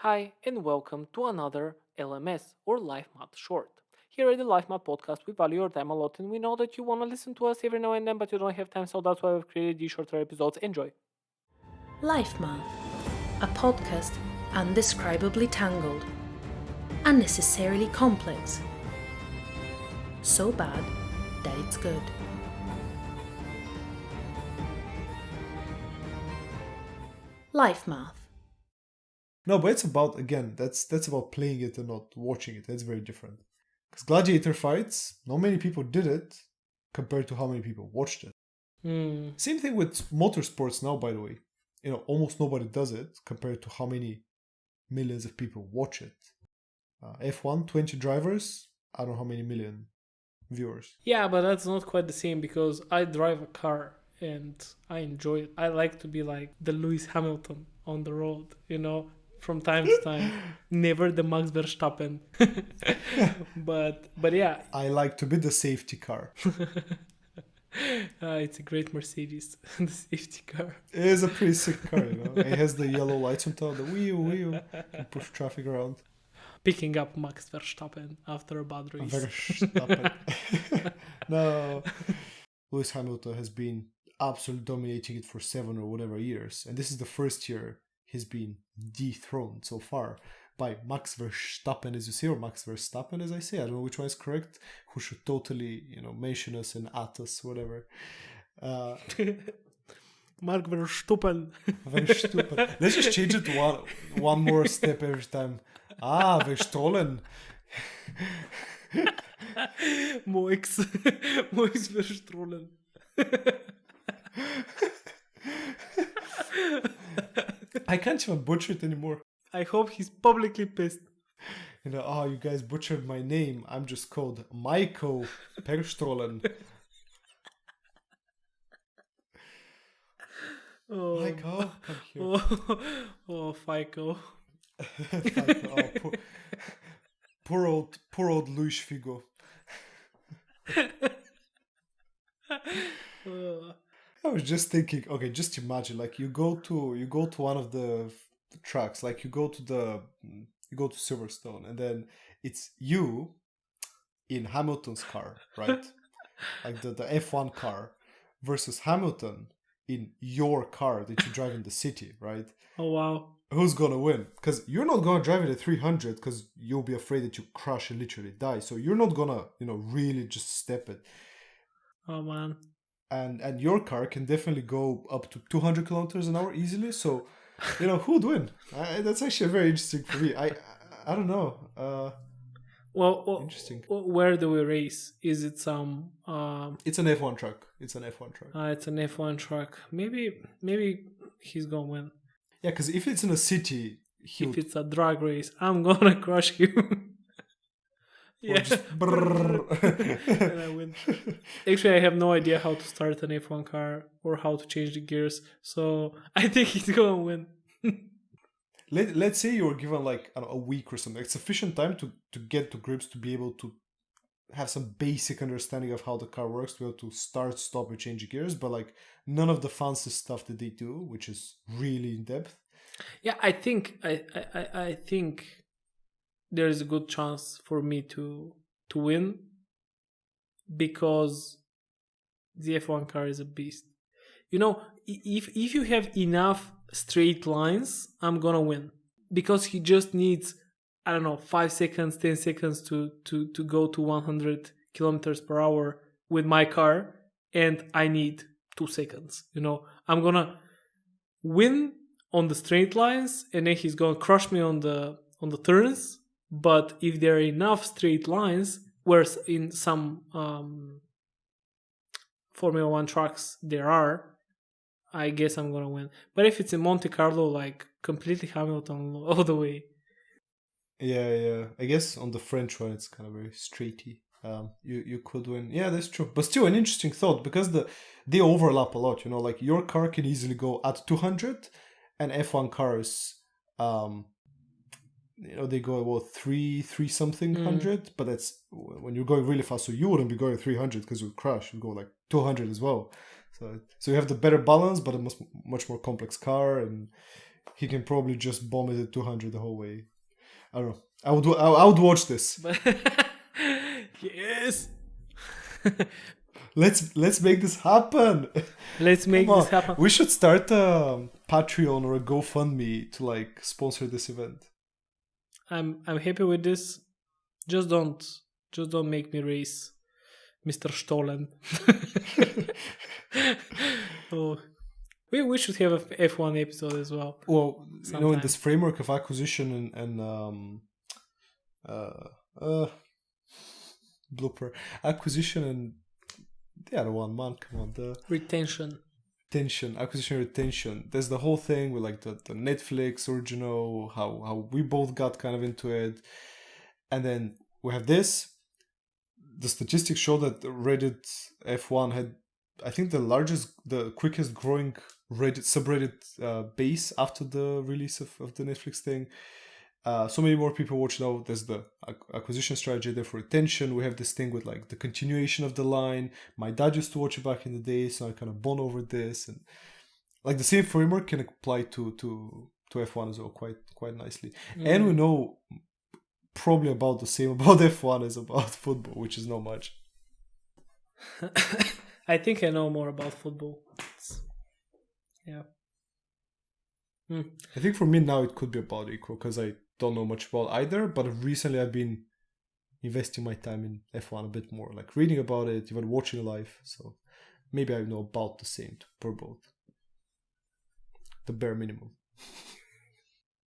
Hi, and welcome to another LMS or Life Math Short. Here at the Life Math Podcast, we value your time a lot and we know that you want to listen to us every now and then, but you don't have time, so that's why we've created these shorter episodes. Enjoy. Life Math, a podcast undescribably tangled, unnecessarily complex, so bad that it's good. Life Math. No, but it's about again. That's about playing it and not watching it. That's very different. Because gladiator fights, not many people did it compared to how many people watched it. Same thing with motorsports now. By the way, almost nobody does it compared to how many millions of people watch it. F1, 20 drivers. I don't know how many million viewers. Yeah, but that's not quite the same because I drive a car and I enjoy it. I like to be like the Lewis Hamilton on the road, from time to time. Never the Max Verstappen. but yeah. I like to be the safety car. It's a great Mercedes, the safety car. It is a pretty sick car, It has the yellow lights on top, the wheel, and push traffic around. Picking up Max Verstappen after a bad race. Verstappen. No. Lewis Hamilton has been absolutely dominating it for 7 or whatever years. And this is the first year he's been dethroned so far by Max Verstappen, as you say, or Max Verstappen, as I say. I don't know which one is correct. Who should totally, mention us and at us, whatever. Mark Verstappen. Verstappen. Let's just change it one more step every time. Verstolen. Moix Verstolen. I can't even butcher it anymore. I hope he's publicly pissed. You guys butchered my name. I'm just called Michael Perstrolen. Oh. Michael, come here. Oh, FICO. FICO. Poor old Luis Figo. I was just thinking, okay, just imagine, like you go to one of the tracks, like you go to Silverstone, and then it's you in Hamilton's car, right? Like the F1 car versus Hamilton in your car that you drive in the city, right? Oh wow. Who's gonna win? Because you're not gonna drive it at 300 because you'll be afraid that you crash and literally die. So you're not gonna, really just step it. Oh man. And your car can definitely go up to 200 kilometers an hour easily. So, who'd win? That's actually very interesting for me. I don't know. Well, interesting. Where do we race? Is it some? It's an F1 truck. It's an F1 truck. It's an F1 truck. Maybe he's gonna win. Yeah, because if it's in a city, if it's a drag race, I'm gonna crush you. Yeah. And I win. Actually, I have no idea how to start an F1 car or how to change the gears, so I think he's gonna win. Let's say you're given like a week or something. It's sufficient time to get to grips, to be able to have some basic understanding of how the car works, to be able to start, stop, and change gears, but like none of the fancy stuff that they do, which is really in depth. Yeah, I think I think there is a good chance for me to win because the F1 car is a beast. If you have enough straight lines, I'm gonna win because he just needs 5 seconds, 10 seconds to go to 100 kilometers per hour with my car, and I need 2 seconds. I'm gonna win on the straight lines, and then he's gonna crush me on the turns. But if there are enough straight lines, whereas in some Formula 1 tracks there are, I guess I'm gonna win. But if it's in Monte Carlo, like completely Hamilton all the way. Yeah. I guess on the French one, it's kind of very straighty. You could win. Yeah, that's true. But still, an interesting thought because they overlap a lot. Like your car can easily go at 200, and F1 cars, they go about 3 something hundred. But that's when you're going really fast. So you wouldn't be going 300 because you'd crash. You'd go like 200 as well. So you have the better balance, but a much more complex car, and he can probably just bomb it at 200 the whole way. I don't know. I would watch this. Yes. Let's make this happen. Let's make this happen. We should start a Patreon or a GoFundMe to like sponsor this event. I'm happy with this. Just don't make me race Mr. Stollen. Oh, we should have a F1 episode as well. Well, sometime. In this framework of acquisition and blooper acquisition and the other one, man, come on, the retention, acquisition, retention. There's the whole thing with like the Netflix original, how we both got kind of into it, and then we have this. The statistics show that Reddit F1 had, I think, the quickest growing Reddit subreddit base after the release of the Netflix thing. So many more people watch now. There's the acquisition strategy there for retention. We have this thing with like the continuation of the line. My dad used to watch it back in the day, so I kind of bond over this, and like the same framework can apply to F1 as well quite nicely. And we know probably about the same about F1 as about football, which is not much. I think I know more about football. Yeah. I think for me now it could be about equal because I don't know much about either, but recently I've been investing my time in F1 a bit more, like reading about it, even watching live. So maybe I know about the same for both. The bare minimum.